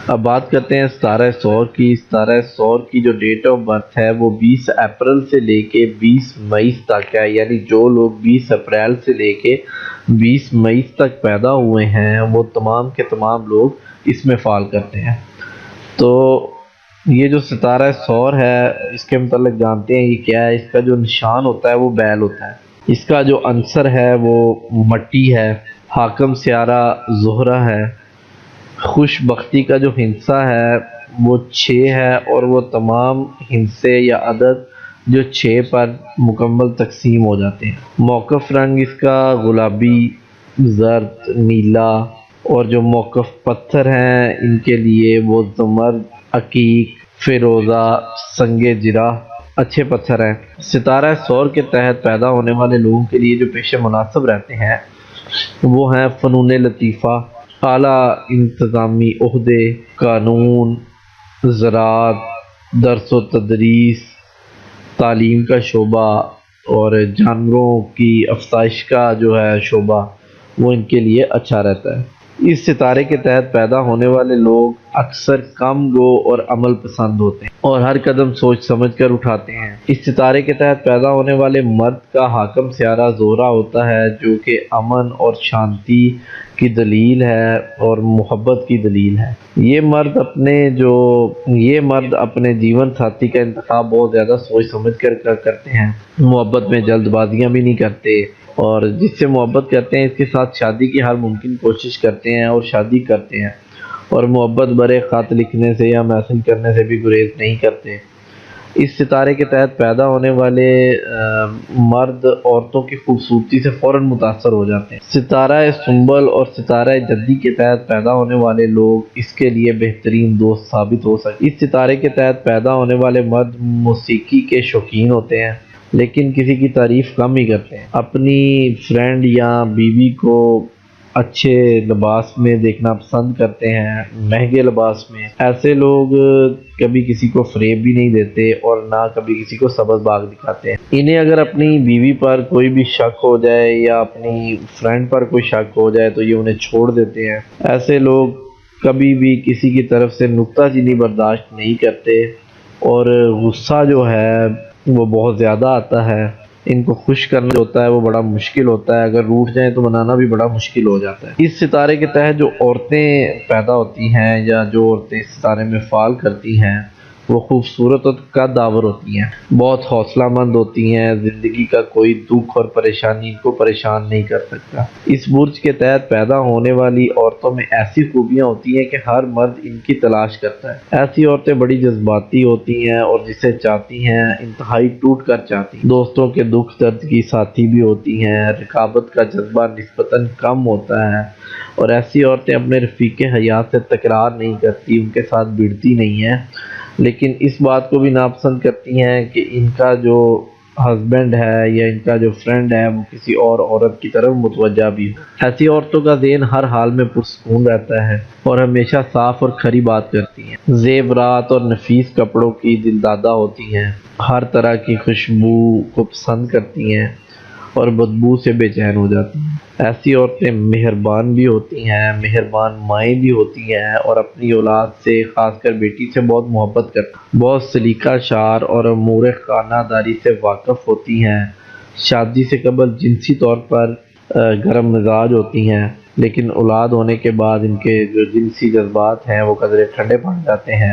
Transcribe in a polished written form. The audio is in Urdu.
اب بات کرتے ہیں ستارہ سور کی۔ ستارہ سور کی جو ڈیٹ آف برتھ ہے وہ 20 اپریل سے لے کے 20 مئی تک ہے، یعنی جو لوگ 20 اپریل سے لے کے 20 مئی تک پیدا ہوئے ہیں وہ تمام کے تمام لوگ اس میں فال کرتے ہیں۔ تو یہ جو ستارہ سور ہے اس کے متعلق جانتے ہیں یہ کیا ہے۔ اس کا جو نشان ہوتا ہے وہ بیل ہوتا ہے، اس کا جو عنصر ہے وہ مٹی ہے، حاکم سیارہ زہرہ ہے، خوش بختی کا جو ہندسہ ہے وہ 6 ہے، اور وہ تمام ہندسے یا عدد جو 6 پر مکمل تقسیم ہو جاتے ہیں۔ موقف رنگ اس کا گلابی، زرد، نیلا، اور جو موقف پتھر ہیں ان کے لیے وہ زمرد، عقیق، فیروزہ، سنگ جرہ اچھے پتھر ہیں۔ ستارہ سور کے تحت پیدا ہونے والے لوگوں کے لیے جو پیشے مناسب رہتے ہیں وہ ہیں فنون لطیفہ، اعلیٰ انتظامی عہدے، قانون، زراعت، درس و تدریس، تعلیم کا شعبہ، اور جانوروں کی افزائش کا جو ہے شعبہ وہ ان کے لیے اچھا رہتا ہے۔ اس ستارے کے تحت پیدا ہونے والے لوگ اکثر کم گو اور عمل پسند ہوتے ہیں اور ہر قدم سوچ سمجھ کر اٹھاتے ہیں۔ اس ستارے کے تحت پیدا ہونے والے مرد کا حاکم سیارہ زہرہ ہوتا ہے جو کہ امن اور شانتی کی دلیل ہے اور محبت کی دلیل ہے۔ یہ مرد اپنے جیون ساتھی کا انتخاب بہت زیادہ سوچ سمجھ کر کرتے ہیں، محبت میں جلد بازیاں بھی نہیں کرتے، اور جس سے محبت کرتے ہیں اس کے ساتھ شادی کی ہر ممکن کوشش کرتے ہیں اور شادی کرتے ہیں، اور محبت برے خط لکھنے سے یا میسج کرنے سے بھی گریز نہیں کرتے۔ اس ستارے کے تحت پیدا ہونے والے مرد عورتوں کی خوبصورتی سے فوراً متاثر ہو جاتے ہیں۔ ستارہ سنبل اور ستارہ جدی کے تحت پیدا ہونے والے لوگ اس کے لیے بہترین دوست ثابت ہو سکتے ہیں۔ اس ستارے کے تحت پیدا ہونے والے مرد موسیقی کے شوقین ہوتے ہیں لیکن کسی کی تعریف کم ہی کرتے ہیں۔ اپنی فرینڈ یا بیوی کو اچھے لباس میں دیکھنا پسند کرتے ہیں، مہنگے لباس میں۔ ایسے لوگ کبھی کسی کو فریب بھی نہیں دیتے اور نہ کبھی کسی کو سبز باغ دکھاتے ہیں۔ انہیں اگر اپنی بیوی پر کوئی بھی شک ہو جائے یا اپنی فرینڈ پر کوئی شک ہو جائے تو یہ انہیں چھوڑ دیتے ہیں۔ ایسے لوگ کبھی بھی کسی کی طرف سے نکتہ چینی برداشت نہیں کرتے، اور غصہ جو ہے وہ بہت زیادہ آتا ہے۔ ان کو خوش کرنا جو ہوتا ہے وہ بڑا مشکل ہوتا ہے، اگر روٹھ جائیں تو منانا بھی بڑا مشکل ہو جاتا ہے۔ اس ستارے کے تحت جو عورتیں پیدا ہوتی ہیں یا جو عورتیں اس ستارے میں فال کرتی ہیں وہ خوبصورت اور قد آور ہوتی ہیں، بہت حوصلہ مند ہوتی ہیں، زندگی کا کوئی دکھ اور پریشانی ان کو پریشان نہیں کر سکتا۔ اس برج کے تحت پیدا ہونے والی عورتوں میں ایسی خوبیاں ہوتی ہیں کہ ہر مرد ان کی تلاش کرتا ہے۔ ایسی عورتیں بڑی جذباتی ہوتی ہیں اور جسے چاہتی ہیں انتہائی ٹوٹ کر چاہتی ہیں، دوستوں کے دکھ درد کی ساتھی بھی ہوتی ہیں، رقابت کا جذبہ نسبتاً کم ہوتا ہے، اور ایسی عورتیں اپنے رفیق حیات سے تکرار نہیں کرتی، ان کے ساتھ بڑھتی نہیں ہیں، لیکن اس بات کو بھی ناپسند کرتی ہیں کہ ان کا جو ہسبینڈ ہے یا ان کا جو فرینڈ ہے وہ کسی اور عورت کی طرف متوجہ بھی ہو۔ ایسی عورتوں کا ذہن ہر حال میں پرسکون رہتا ہے اور ہمیشہ صاف اور کھری بات کرتی ہیں، زیورات اور نفیس کپڑوں کی دلدادہ ہوتی ہیں، ہر طرح کی خوشبو کو پسند کرتی ہیں اور بدبو سے بے چین ہو جاتی ہیں۔ ایسی عورتیں مہربان بھی ہوتی ہیں، مہربان مائیں بھی ہوتی ہیں، اور اپنی اولاد سے خاص کر بیٹی سے بہت محبت کرتی ہیں، بہت سلیقہ شعر اور امور خانہ داری سے واقف ہوتی ہیں، شادی سے قبل جنسی طور پر گرم مزاج ہوتی ہیں، لیکن اولاد ہونے کے بعد ان کے جو جنسی جذبات ہیں وہ قدرے ٹھنڈے پڑ جاتے ہیں۔